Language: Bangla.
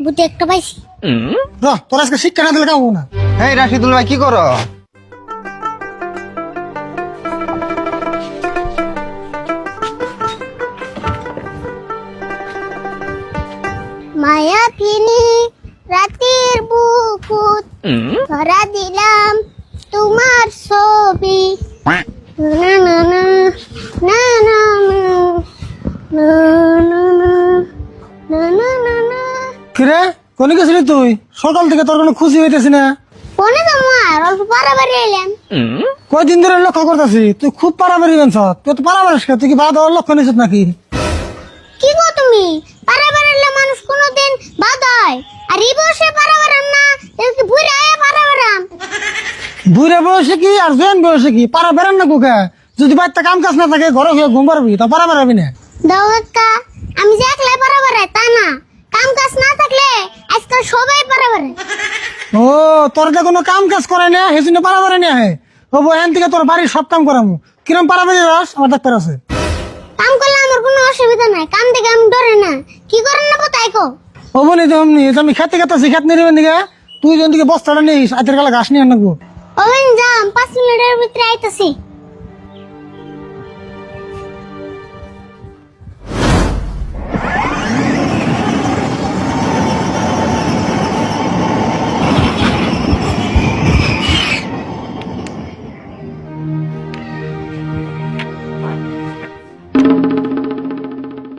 বুদ্ধি একটা পাইছি। তোর আজকে শিক্ষা না দিলে কামো না। এই রাশিদুল ভাই কি করো? মায়া ফিনি রাতের বুকুত ধরা দিলাম তোমার ছবি। না না না না না না না না না না না। কিরে কোনে গেছিলি তুই? সকাল থেকে তোর কোনো খুশি হইতেছি না। কোনে তো মার অল্প পারাবারি এলাম। কয়দিন ধরে লক্ষ্য করতেছি তুই খুব পারাবারি বানছ। তুই তো পারাবারিস তুই কি বাদ হওয়ার লক্ষ্য নিছিস নাকি? কি গো তুমি পারাবার এলে মানুষ কোনোদিন বাদ হয়? আর এই বয়সে পারাবারাম না কি বুড়া হয়ে পারাবারাম? বুড়ে বয়সে কি আর জোয়ান বয়সে কি পারা বেড়ান না কোকা? যদি বাড়িতে কাম কাজ না থাকে ঘরে হয়ে ঘুম পারবি তা পারা বেড়াবি না। দাও কাকা, আমি যে একলাই পারাবারে তা না, কাম কাজ না থাকলে আজকাল সবাই পারাবারে। ও তোর যে কোনো কাম কাজ করে না সেই জন্য পারা বেড়ে নিয়ে আহে। হবো এখান থেকে তোর বাড়ির সব কাম করামু। কিরম পারা বেড়ে যাস? আমার ডাক্তার আছে। কাম করলে আমার কোনো অসুবিধা নাই, কাম থেকে আমি ডরে না। কি করেন না তাই কো। হবো নি তো অমনি আমি খেতে খেতেছি খেত নিয়ে দিকে তুই যদি বস্তাটা নিস আজের কালে ঘাস নিয়ে আনবো। ওই যাম 5 মিনিটের ভিতরে আইতাছি।